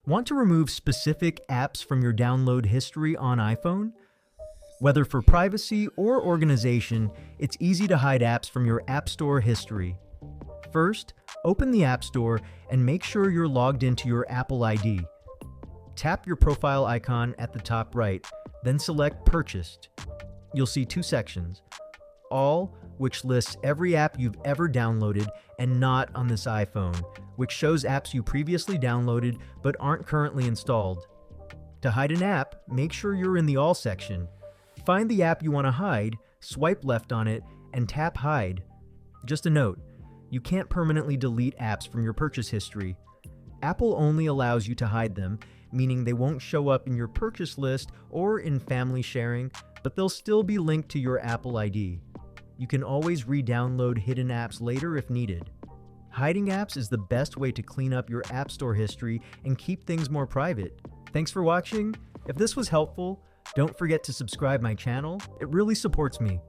Want to remove specific apps from your download history on iPhone? Whether for privacy or organization, it's easy to hide apps from your App Store history. First, open the App Store and make sure you're logged into your Apple ID. Tap your profile icon at the top right, then select Purchased. You'll see two sections. All, which lists every app you've ever downloaded, and Not on this iPhone, which shows apps you previously downloaded but aren't currently installed. To hide an app, make sure you're in the All section. Find the app you want to hide, swipe left on it, and tap Hide. Just a note, you can't permanently delete apps from your purchase history. Apple only allows you to hide them, meaning they won't show up in your purchase list or in family sharing, but they'll still be linked to your Apple ID. You can always re-download hidden apps later if needed. Hiding apps is the best way to clean up your App Store history and keep things more private. Thanks for watching. If this was helpful, don't forget to subscribe my channel. It really supports me.